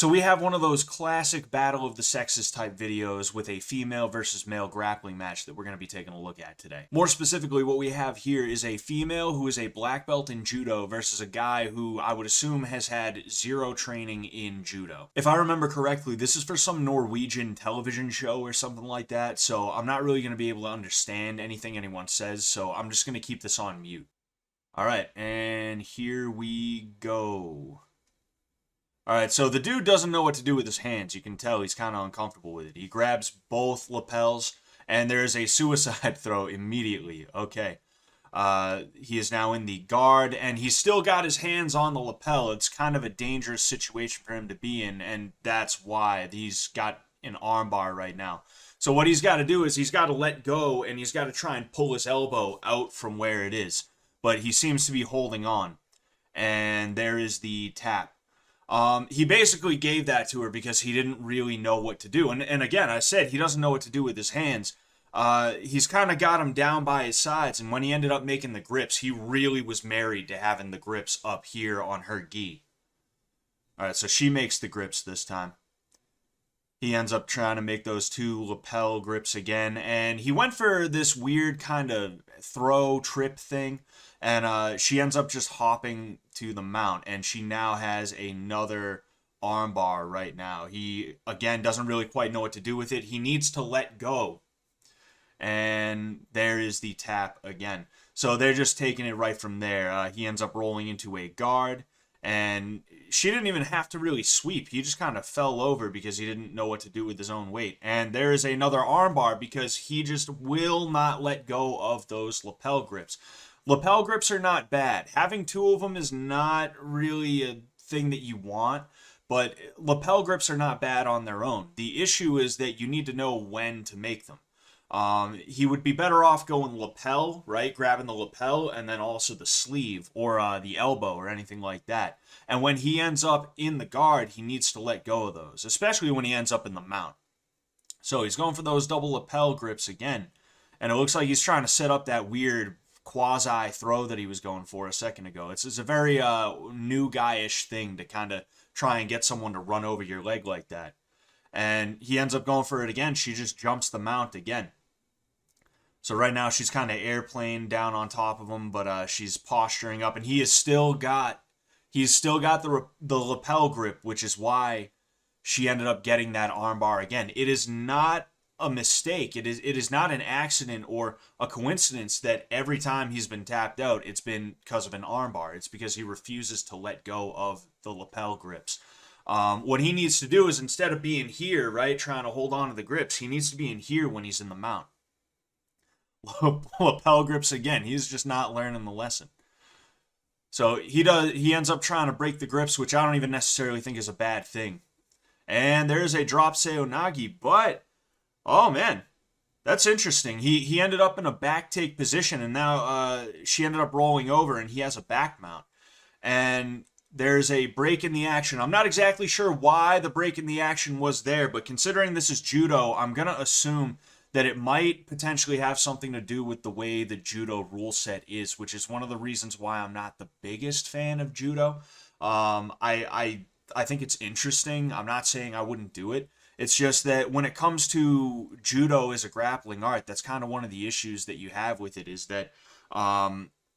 So we have one of those classic battle of the sexes type videos with a female versus male grappling match that we're going to be taking a look at today. More specifically, what we have here is a female who is a black belt in judo versus a guy who I would assume has had zero training in judo. If I remember correctly, this is for some Norwegian television show or something like that, so I'm not really going to be able to understand anything anyone says, so I'm just going to keep this on mute. Alright, and here we go. Alright, so the dude doesn't know what to do with his hands. You can tell he's kind of uncomfortable with it. He grabs both lapels, and there's a suicide throw immediately. Okay. He is now in the guard, and he's still got his hands on the lapel. It's kind of a dangerous situation for him to be in, and that's why he's got an armbar right now. So what he's got to do is he's got to let go, and he's got to try and pull his elbow out from where it is. But he seems to be holding on. And there is the tap. He basically gave that to her because he didn't really know what to do. And again, I said he doesn't know what to do with his hands. He's kind of got him down by his sides, and when he ended up making the grips, he really was married to having the grips up here on her gi. Alright, so she makes the grips this time. He ends up trying to make those two lapel grips again, and he went for this weird kind of throw trip thing, and she ends up just hopping to the mount, and she now has another armbar right now. He, again, doesn't really quite know what to do with it. He needs to let go, and there is the tap again. So they're just taking it right from there. He ends up rolling into a guard, and she didn't even have to really sweep. He just kind of fell over because he didn't know what to do with his own weight. And there is another armbar because he just will not let go of those lapel grips. Lapel grips are not bad. Having two of them is not really a thing that you want, but lapel grips are not bad on their own. The issue is that you need to know when to make them. He would be better off going lapel, right? Grabbing the lapel and then also the sleeve or the elbow or anything like that. And when he ends up in the guard, he needs to let go of those, especially when he ends up in the mount. So he's going for those double lapel grips again. And it looks like he's trying to set up that weird quasi throw that he was going for a second ago. It's a very new guy-ish thing to kind of try and get someone to run over your leg like that. And he ends up going for it again. She just jumps the mount again. So right now she's kind of airplane down on top of him, but she's posturing up, and he's still got the lapel grip, which is why she ended up getting that armbar again. It is not a mistake. It is not an accident or a coincidence that every time he's been tapped out, it's been because of an armbar. It's because he refuses to let go of the lapel grips. What he needs to do is, instead of being here, right, trying to hold on to the grips, he needs to be in here when he's in the mount. Lapel grips again. He's just not learning the lesson. So he ends up trying to break the grips, which I don't even necessarily think is a bad thing. And there's a drop seonagi, but oh man, that's interesting. He ended up in a back take position, and now she ended up rolling over, and he has a back mount. And there's a break in the action. I'm not exactly sure why the break in the action was there, but considering this is judo, I'm going to assume that it might potentially have something to do with the way the judo rule set is, which is one of the reasons why I'm not the biggest fan of judo. I think it's interesting. I'm not saying I wouldn't do it. It's just that when it comes to judo as a grappling art, that's kind of one of the issues that you have with it, is that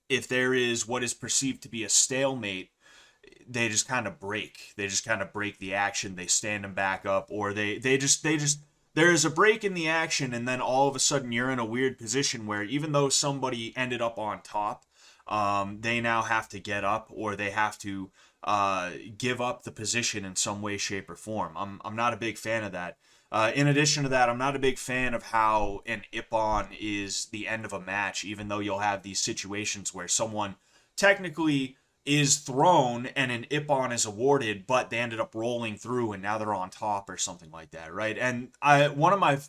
if there is what is perceived to be a stalemate, they just kind of break. They just kind of break the action. They stand them back up, or they just there is a break in the action, and then all of a sudden you're in a weird position where even though somebody ended up on top, they now have to get up, or they have to give up the position in some way, shape, or form. I'm not a big fan of that. In addition to that, I'm not a big fan of how an ippon is the end of a match, even though you'll have these situations where someone technically is thrown and an ippon is awarded, but they ended up rolling through and now they're on top or something like that, right? And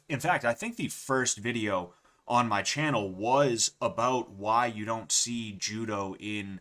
in fact, I think the first video on my channel was about why you don't see judo in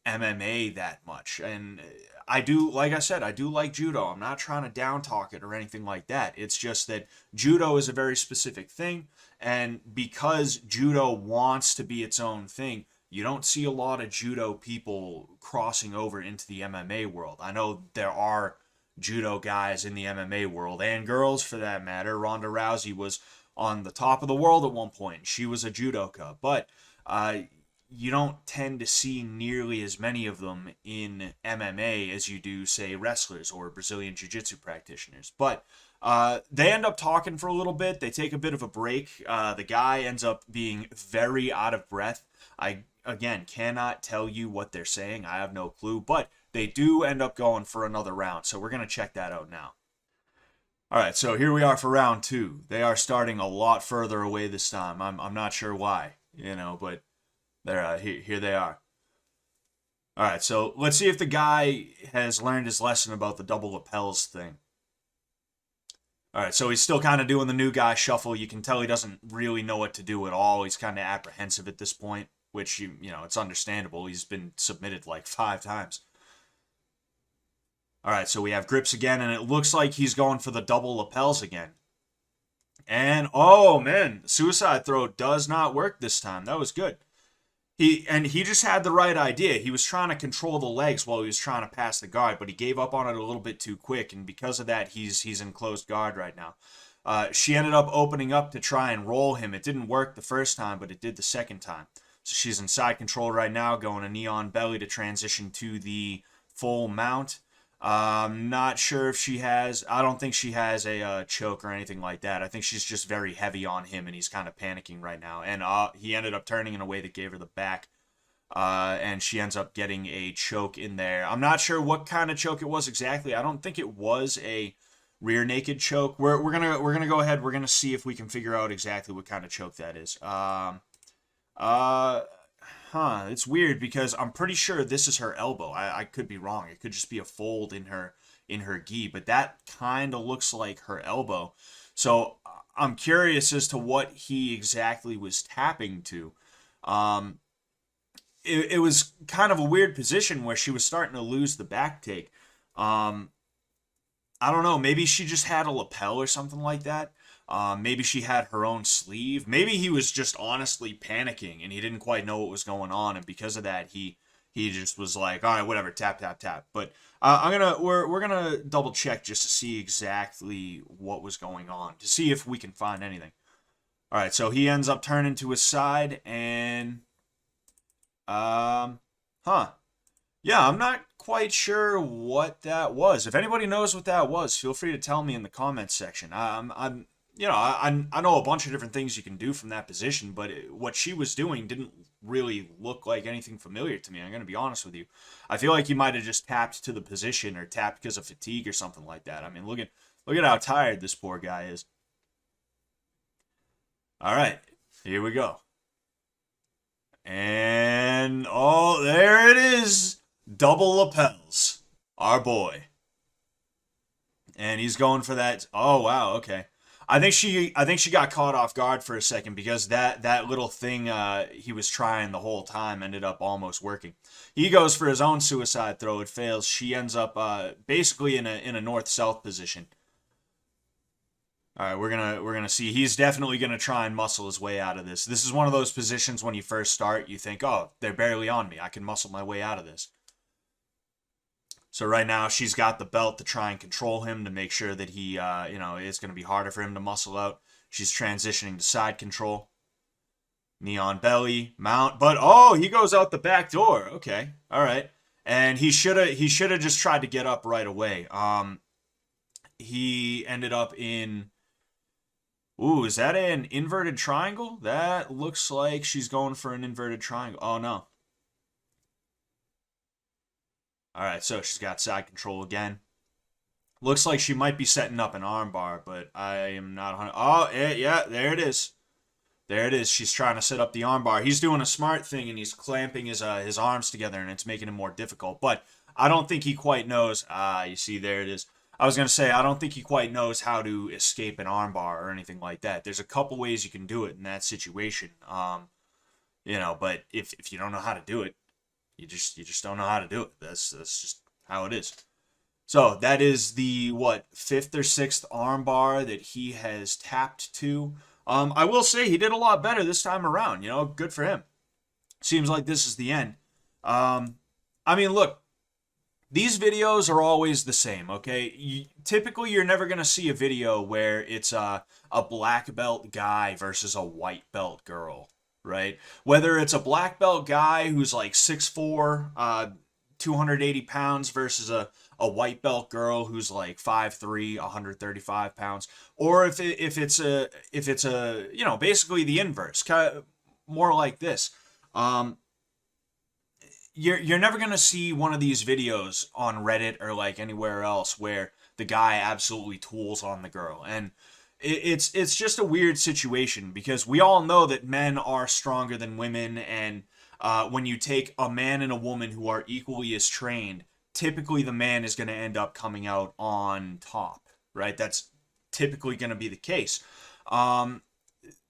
MMA that much. And I do, like I said, I do like judo. I'm not trying to down talk it or anything like that. It's just that judo is a very specific thing, and because judo wants to be its own thing, you don't see a lot of judo people crossing over into the MMA world. I know there are judo guys in the MMA world, and girls for that matter. Ronda Rousey was on the top of the world at one point. She was a judoka, but you don't tend to see nearly as many of them in MMA as you do, say, wrestlers or Brazilian Jiu-Jitsu practitioners. But they end up talking for a little bit. They take a bit of a break. The guy ends up being very out of breath. I, again, cannot tell you what they're saying. I have no clue. But they do end up going for another round. So we're going to check that out now. All right, so here we are for round two. They are starting a lot further away this time. I'm not sure why, but they're here they are. All right, so let's see if the guy has learned his lesson about the double lapels thing. All right, so he's still kind of doing the new guy shuffle. You can tell he doesn't really know what to do at all. He's kind of apprehensive at this point, which, it's understandable. He's been submitted like 5 times. All right, so we have grips again, and it looks like he's going for the double lapels again. And, oh, man, suicide throw does not work this time. That was good. He just had the right idea. He was trying to control the legs while he was trying to pass the guard, but he gave up on it a little bit too quick, and because of that, he's in closed guard right now. She ended up opening up to try and roll him. It didn't work the first time, but it did the second time. So she's in side control right now, going a knee on belly to transition to the full mount. Not sure if she has. I don't think she has a choke or anything like that. I think she's just very heavy on him, and he's kind of panicking right now. And he ended up turning in a way that gave her the back, and she ends up getting a choke in there. I'm not sure what kind of choke it was exactly. I don't think it was a rear naked choke. We're gonna go ahead. We're gonna see if we can figure out exactly what kind of choke that is. It's weird because I'm pretty sure this is her elbow. I could be wrong. It could just be a fold in her gi, but that kind of looks like her elbow. So I'm curious as to what he exactly was tapping to. It was kind of a weird position where she was starting to lose the back take. I don't know. Maybe she just had a lapel or something like that. Maybe she had her own sleeve. Maybe he was just honestly panicking and he didn't quite know what was going on, and because of that, he just was like, all right, whatever, tap, tap, tap. But we're gonna double check just to see exactly what was going on, to see if we can find anything. All right, so he ends up turning to his side and, yeah, I'm not quite sure what that was. If anybody knows what that was, feel free to tell me in the comments section. I know a bunch of different things you can do from that position, but what she was doing didn't really look like anything familiar to me. I'm going to be honest with you. I feel like he might have just tapped to the position or tapped because of fatigue or something like that. I mean, look at how tired this poor guy is. All right, here we go. And, oh, there it is. Double lapels. Our boy. And he's going for that. Oh, wow, okay. I think she got caught off guard for a second because that little thing he was trying the whole time ended up almost working. He goes for his own suicide throw. It fails. She ends up basically in a north-south position. All right, we're gonna see. He's definitely gonna try and muscle his way out of this. This is one of those positions when you first start, you think, oh, they're barely on me. I can muscle my way out of this. So right now she's got the belt to try and control him to make sure that he, it's going to be harder for him to muscle out. She's transitioning to side control. Knee on belly, mount, but oh, he goes out the back door. Okay, all right. And he should have just tried to get up right away. He ended up in. Ooh, is that an inverted triangle? That looks like she's going for an inverted triangle. Oh no. All right, so she's got side control again. Looks like she might be setting up an armbar, but I am not 100. Oh, yeah, there it is. There it is. She's trying to set up the armbar. He's doing a smart thing, and he's clamping his arms together, and it's making it more difficult. But I don't think he quite knows. You see, there it is. I was going to say, I don't think he quite knows how to escape an armbar or anything like that. There's a couple ways you can do it in that situation. But if you don't know how to do it, you just don't know how to do it. That's just how it is. So that is the, 5th or 6th armbar that he has tapped to. I will say he did a lot better this time around. Good for him. Seems like this is the end. Look, These videos are always the same, okay? Typically, you're never going to see a video where it's a black belt guy versus a white belt girl, right? Whether it's a black belt guy who's like 6'4", 280 pounds versus a white belt girl who's like 5'3", 135 pounds, or if it's a basically the inverse, kind of more like this. You're never gonna see one of these videos on Reddit or like anywhere else where the guy absolutely tools on the girl, and it's just a weird situation because we all know that men are stronger than women, and when you take a man and a woman who are equally as trained, typically the man is going to end up coming out on top, right? That's typically going to be the case.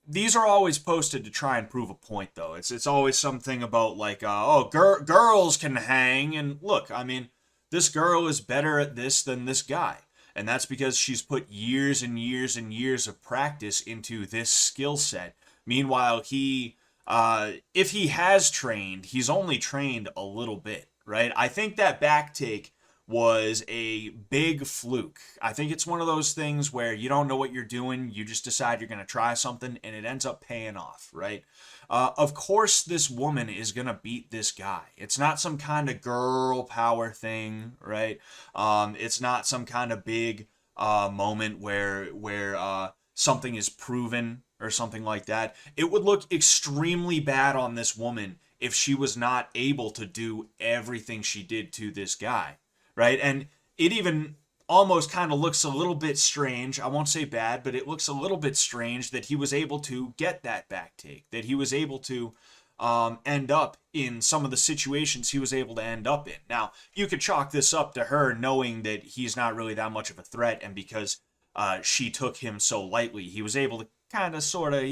These are always posted to try and prove a point, though. It's always something about like, girls can hang, and look, I mean, this girl is better at this than this guy, and that's because she's put years and years and years of practice into this skill set. Meanwhile, if he has trained, he's only trained a little bit, right? I think that back take was a big fluke. I think it's one of those things where you don't know what you're doing, you just decide you're going to try something, and it ends up paying off, right? Of course, this woman is going to beat this guy. It's not some kind of girl power thing, right? It's not some kind of big moment where something is proven or something like that. It would look extremely bad on this woman if she was not able to do everything she did to this guy, right? And it even almost kind of looks a little bit strange. I won't say bad, but it looks a little bit strange that he was able to get that back take, that he was able to end up in some of the situations he was able to end up in. Now, you could chalk this up to her knowing that he's not really that much of a threat, and because she took him so lightly, he was able to kind of sort of,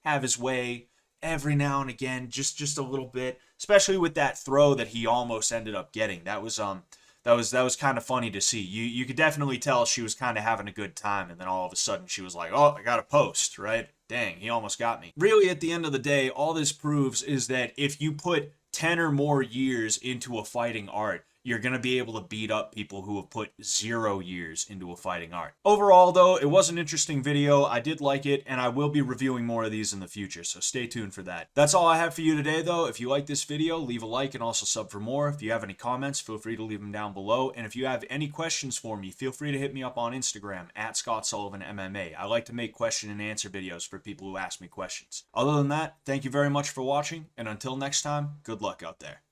have his way every now and again, just a little bit, especially with that throw that he almost ended up getting. That was kind of funny to see. You could definitely tell she was kind of having a good time, and then all of a sudden she was like, "Oh, I got a post," right? Dang, he almost got me. Really, at the end of the day, all this proves is that if you put 10 or more years into a fighting art, you're going to be able to beat up people who have put 0 years into a fighting art. Overall, though, it was an interesting video. I did like it, and I will be reviewing more of these in the future, so stay tuned for that. That's all I have for you today, though. If you like this video, leave a like and also sub for more. If you have any comments, feel free to leave them down below. And if you have any questions for me, feel free to hit me up on Instagram, @ScottSullivanMMA. I like to make question and answer videos for people who ask me questions. Other than that, thank you very much for watching, and until next time, good luck out there.